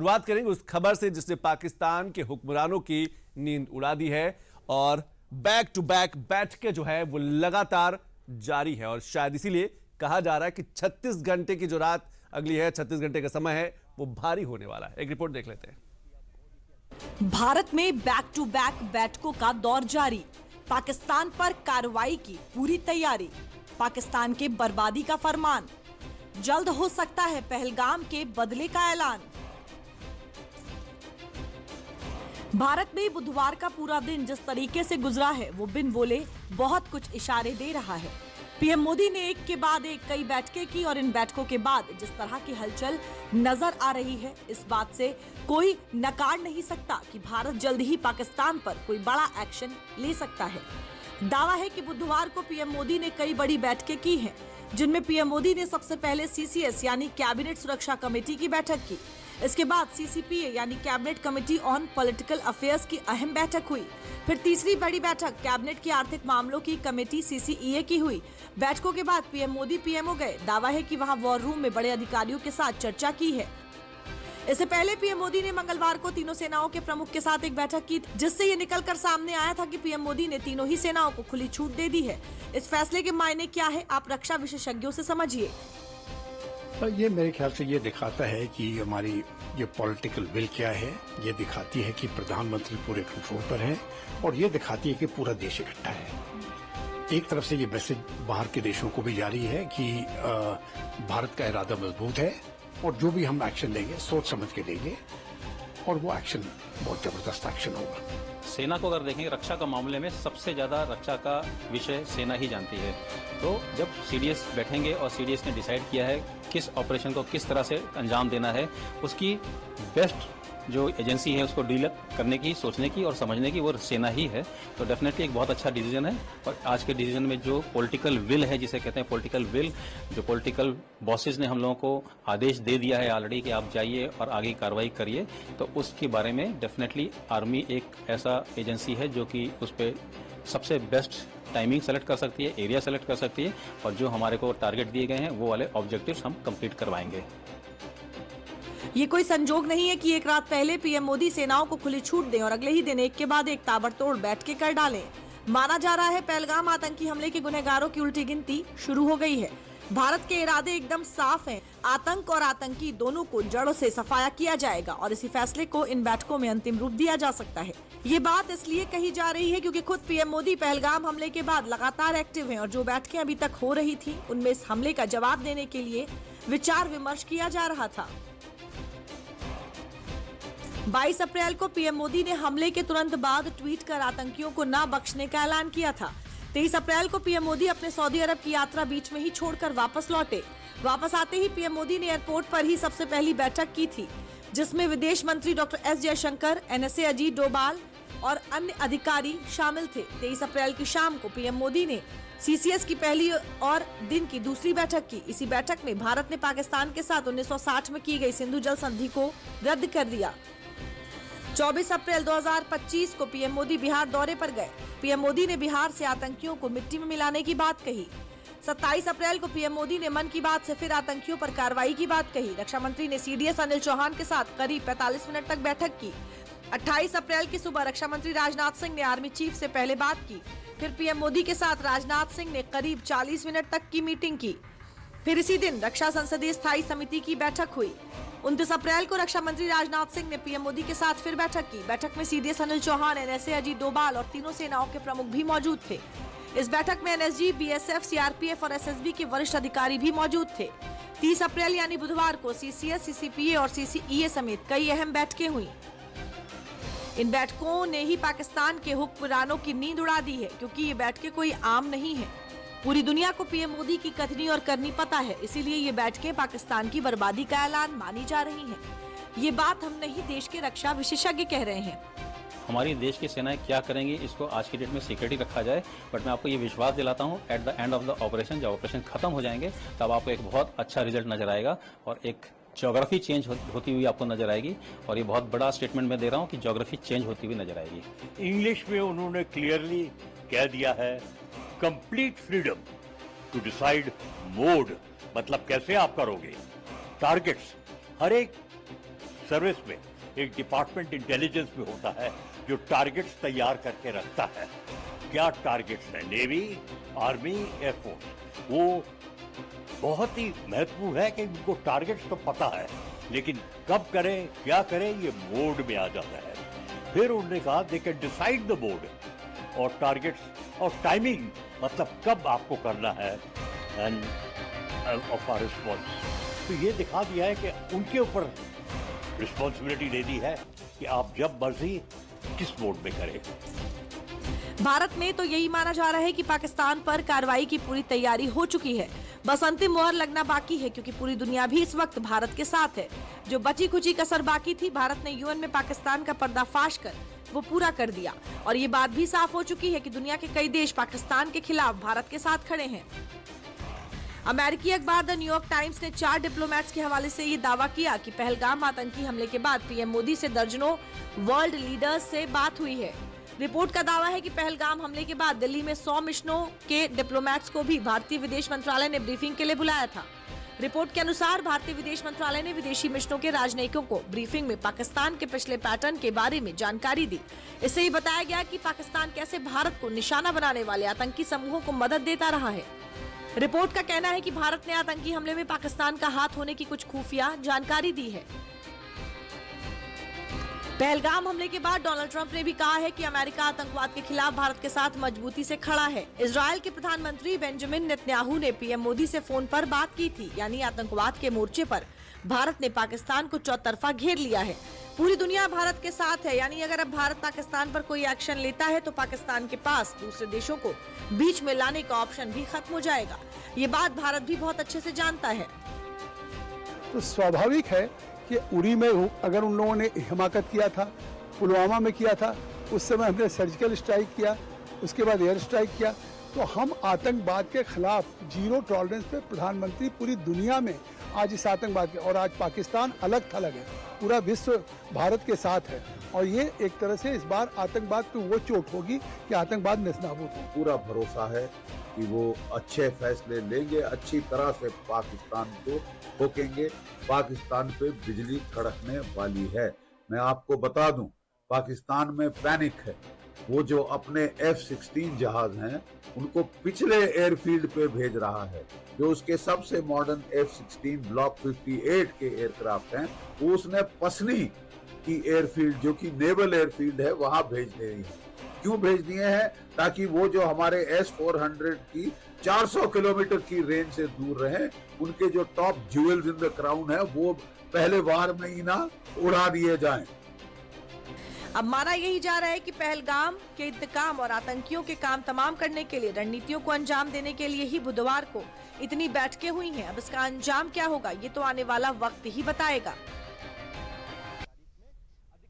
शुरुआत करेंगे उस खबर से जिसने पाकिस्तान के हुक्मरानों की नींद उड़ा दी है और बैक टू बैक बैठकें जो है वो लगातार जारी है और शायद इसीलिए कहा जा रहा है कि 36 घंटे की जो रात अगली है, 36 घंटे का समय है, वो भारी होने वाला है। एक रिपोर्ट देख लेते हैं। भारत में बैक टू बैक बैठकों का दौर जारी, पाकिस्तान पर कार्रवाई की पूरी तैयारी, पाकिस्तान के बर्बादी का फरमान, जल्द हो सकता है पहलगाम के बदले का ऐलान। भारत में बुधवार का पूरा दिन जिस तरीके से गुजरा है वो बिन बोले बहुत कुछ इशारे दे रहा है। पीएम मोदी ने एक के बाद एक कई बैठकें की और इन बैठकों के बाद जिस तरह की हलचल नजर आ रही है, इस बात से कोई नकार नहीं सकता कि भारत जल्द ही पाकिस्तान पर कोई बड़ा एक्शन ले सकता है। दावा है कि बुधवार को पीएम मोदी ने कई बड़ी बैठकें की हैं, जिनमें पीएम मोदी ने सबसे पहले सीसीएस यानी कैबिनेट सुरक्षा कमेटी की बैठक की। इसके बाद सीसीपीए यानी cabinet committee on political affairs की अहम बैठक हुई। फिर तीसरी बड़ी बैठक कैबिनेट की आर्थिक मामलों की कमेटी सीसीईए की हुई। बैठकों के बाद पीएम मोदी पीएमओ गए। दावा है कि वहां वॉर रूम में बड़े अधिकारियों के साथ चर्चा की है। इससे पहले पीएम मोदी ने मंगलवार को तीनों सेनाओं के प्रमुख के साथ एक बैठक की, जिससे ये निकलकर सामने आया था कि पीएम मोदी ने तीनों ही सेनाओं को खुली छूट दे दी है। इस फैसले के मायने क्या है, आप रक्षा विशेषज्ञों से समझिए। ये मेरे ख्याल से ये दिखाता है कि हमारी ये पॉलिटिकल विल क्या है, ये दिखाती है कि प्रधानमंत्री पूरे कंट्रोल पर है और ये दिखाती है कि पूरा देश इकट्ठा है। एक तरफ से ये मैसेज बाहर के देशों को भी जारी है कि भारत का इरादा मजबूत है और जो भी हम एक्शन लेंगे सोच समझ के लेंगे और वो एक्शन बहुत जबरदस्त एक्शन होगा। सेना को अगर देखेंगे, रक्षा का मामले में सबसे ज्यादा रक्षा का विषय सेना ही जानती है। तो जब सीडीएस बैठेंगे और सीडीएस ने डिसाइड किया है किस ऑपरेशन को किस तरह से अंजाम देना है, उसकी बेस्ट जो एजेंसी है उसको डील करने की, सोचने की और समझने की वो सेना ही है। तो डेफिनेटली एक बहुत अच्छा डिसीजन है और आज के डिसीजन में जो पॉलिटिकल विल है, जिसे कहते हैं पॉलिटिकल विल, जो पॉलिटिकल बॉसेस ने हम लोगों को आदेश दे दिया है ऑलरेडी कि आप जाइए और आगे कार्रवाई करिए, तो उसके बारे में डेफिनेटली आर्मी एक ऐसा एजेंसी है जो कि उस पर सबसे बेस्ट टाइमिंग सेलेक्ट कर सकती है, एरिया सेलेक्ट कर सकती है और जो हमारे को टारगेट दिए गए हैं वो वाले ऑब्जेक्टिव्स हम कंप्लीट करवाएंगे। ये कोई संजोग नहीं है कि एक रात पहले पीएम मोदी सेनाओं को खुली छूट दें और अगले ही दिन एक के बाद एक ताबड़तोड़ बैठकें कर डालें। माना जा रहा है पहलगाम आतंकी हमले के गुनहगारों की उल्टी गिनती शुरू हो गई है। भारत के इरादे एकदम साफ हैं। आतंक और आतंकी दोनों को जड़ों से सफाया किया जाएगा और इसी फैसले को इन बैठकों में अंतिम रूप दिया जा सकता है। ये बात इसलिए कही जा रही है क्योंकि खुद पीएम मोदी पहलगाम हमले के बाद लगातार एक्टिव हैं और जो बैठकें अभी तक हो रही थी उनमें इस हमले का जवाब देने के लिए विचार विमर्श किया जा रहा था। 22 अप्रैल को पीएम मोदी ने हमले के तुरंत बाद ट्वीट कर आतंकियों को न बख्शने का ऐलान किया था। 23 अप्रैल को पीएम मोदी अपने सऊदी अरब की यात्रा बीच में ही छोड़कर वापस लौटे। वापस आते ही पीएम मोदी ने एयरपोर्ट पर ही सबसे पहली बैठक की थी, जिसमें विदेश मंत्री doctor S Jaishankar, NSA Ajit Doval और अन्य अधिकारी शामिल थे। 23 अप्रैल की शाम को पीएम मोदी ने सीसीएस की पहली और दिन की दूसरी बैठक की। इसी बैठक में भारत ने पाकिस्तान के साथ 1960 में की गई सिंधु जल संधि को रद्द कर दिया। 24 अप्रैल 2025 को पीएम मोदी बिहार दौरे पर गए। पीएम मोदी ने बिहार से आतंकियों को मिट्टी में मिलाने की बात कही। 27 अप्रैल को पीएम मोदी ने मन की बात से फिर आतंकियों पर कार्रवाई की बात कही। रक्षा मंत्री ने सीडीएस अनिल चौहान के साथ करीब 45 मिनट तक बैठक की। 28 अप्रैल की सुबह रक्षा मंत्री राजनाथ सिंह ने आर्मी चीफ से पहले बात की। फिर पीएम मोदी के साथ राजनाथ सिंह ने करीब 40 मिनट तक की मीटिंग की। फिर इसी दिन रक्षा संसदीय स्थायी समिति की बैठक हुई। 29 अप्रैल को रक्षा मंत्री राजनाथ सिंह ने पीएम मोदी के साथ फिर बैठक की। बैठक में सीडीएस अनिल चौहान, एनएसए अजीत डोभाल और तीनों सेनाओं के प्रमुख भी मौजूद थे। इस बैठक में एनएसजी, बीएसएफ, सीआरपीएफ और एसएसबी के वरिष्ठ अधिकारी भी मौजूद थे। 30 अप्रैल यानी बुधवार को सीसीएस, सीसीपीए और सीसीईए समेत कई अहम बैठकें हुई। इन बैठकों ने ही पाकिस्तान के हुक्मरानों की नींद उड़ा दी है, क्योंकि ये बैठकें कोई आम नहीं है। पूरी दुनिया को पीएम मोदी की कथनी और करनी पता है, इसीलिए ये बैठकें पाकिस्तान की बर्बादी का ऐलान मानी जा रही हैं। ये बात हम नहीं, देश के रक्षा विशेषज्ञ कह रहे हैं। हमारी देश की सेनाएं क्या करेंगी इसको आज की डेट में सीक्रेट ही रखा जाए, बट मैं आपको ये विश्वास दिलाता हूँ at the end of the operation, जब ऑपरेशन खत्म हो जाएंगे तब आपको एक बहुत अच्छा रिजल्ट नजर आएगा और एक ज्योग्राफी चेंज होती हुई आपको नजर आएगी। और ये बहुत बड़ा स्टेटमेंट मैं दे रहा हूँ कि ज्योग्राफी चेंज होती हुई नजर आएगी। इंग्लिश में उन्होंने क्लियरली कह दिया है, complete freedom to decide mode, मतलब कैसे आप करोगे, टारगेट्स, हर एक सर्विस में एक डिपार्टमेंट इंटेलिजेंस में होता है जो टारगेट्स तैयार करके रखता है। क्या टारगेट्स है? Navy, army, air force. वो बहुत ही महत्वपूर्ण है कि उनको टारगेट्स तो पता है, लेकिन कब करें, क्या करें, ये मोड में आ जाता है। फिर उन्होंने कहा they can decide the mode और टारगेट्स और टाइमिंग, मतलब कब आपको करना है एंड ऑफ आवर रिस्पॉन्स। तो ये दिखा दिया है कि उनके ऊपर रिस्पॉन्सिबिलिटी दे दी है कि आप जब मर्जी किस मोड में करें। भारत में तो यही माना जा रहा है कि पाकिस्तान पर कार्रवाई की पूरी तैयारी हो चुकी है, बस अंतिम मोहर लगना बाकी है, क्योंकि पूरी दुनिया भी इस वक्त भारत के साथ है। जो बची खुची कसर बाकी थी, भारत ने यूएन में पाकिस्तान का पर्दाफाश कर वो पूरा कर दिया और ये बात भी साफ हो चुकी है कि दुनिया के कई देश पाकिस्तान के खिलाफ भारत के साथ खड़े हैं। अमेरिकी अखबार द न्यूयॉर्क टाइम्स ने 4 डिप्लोमेट्स के हवाले से ये दावा किया कि पहलगाम आतंकी हमले के बाद पीएम मोदी से दर्जनों वर्ल्ड लीडर्स से बात हुई है। रिपोर्ट का दावा है कि पहलगाम हमले के बाद दिल्ली में 100 मिशनों के डिप्लोमेट्स को भी भारतीय विदेश मंत्रालय ने ब्रीफिंग के लिए बुलाया था। रिपोर्ट के अनुसार भारतीय विदेश मंत्रालय ने विदेशी मिशनों के राजनयिकों को ब्रीफिंग में पाकिस्तान के पिछले पैटर्न के बारे में जानकारी दी। इससे ये बताया गया कि पाकिस्तान कैसे भारत को निशाना बनाने वाले आतंकी समूहों को मदद देता रहा है। रिपोर्ट का कहना है कि भारत ने आतंकी हमले में पाकिस्तान का हाथ होने की कुछ खुफिया जानकारी दी है। पहलगाम हमले के बाद डोनाल्ड ट्रंप ने भी कहा है कि अमेरिका आतंकवाद के खिलाफ भारत के साथ मजबूती से खड़ा है। इजराइल के प्रधानमंत्री बेंजामिन नेतन्याहू ने पीएम मोदी से फोन पर बात की थी, यानी आतंकवाद के मोर्चे पर भारत ने पाकिस्तान को चौतरफा घेर लिया है। पूरी दुनिया भारत के साथ है, यानी अगर अब भारत पाकिस्तान पर कोई एक्शन लेता है तो पाकिस्तान के पास दूसरे देशों को बीच में लाने का ऑप्शन भी खत्म हो जाएगा। ये बात भारत भी बहुत अच्छे से जानता है। तो स्वाभाविक है कि उरी में अगर उन लोगों ने हिमाकत किया था, पुलवामा में किया था, उस समय हमने सर्जिकल स्ट्राइक किया, उसके बाद एयर स्ट्राइक किया, तो हम आतंकवाद के खिलाफ जीरो टॉलरेंस पे प्रधानमंत्री पूरी दुनिया में आज इस आतंकवाद के, और आज पाकिस्तान अलग थलग है, पूरा विश्व भारत के साथ है और ये एक तरह से इस बार आतंकवाद पे वो चोट होगी कि आतंकवाद नेस्तनाबूद हो। पूरा भरोसा है कि वो अच्छे फैसले लेंगे, अच्छी तरह से पाकिस्तान को ठोकेंगे। पाकिस्तान पे बिजली कड़कने वाली है। मैं आपको बता दूं, पाकिस्तान में पैनिक है। वो जो अपने F-16 जहाज हैं उनको पिछले एयरफील्ड पे भेज रहा है, जो उसके सबसे मॉडर्न F-16 ब्लॉक 58 के एयरक्राफ्ट हैं, वो उसने पसनी की एयरफील्ड जो कि नेवल एयरफील्ड है वहां भेज दे रही है। क्यों भेज दिए हैं? ताकि वो जो हमारे S-400 की 400 किलोमीटर की रेंज से दूर रहे, उनके जो top jewels in the crown है वो पहले वार में ही ना उड़ा दिए जाएं। अब माना यही जा रहा है कि पहलगाम के इंतकाम और आतंकियों के काम तमाम करने के लिए, रणनीतियों को अंजाम देने के लिए ही बुधवार को इतनी बैठकें हुई हैं। अब इसका अंजाम क्या होगा ये तो आने वाला वक्त ही बताएगा।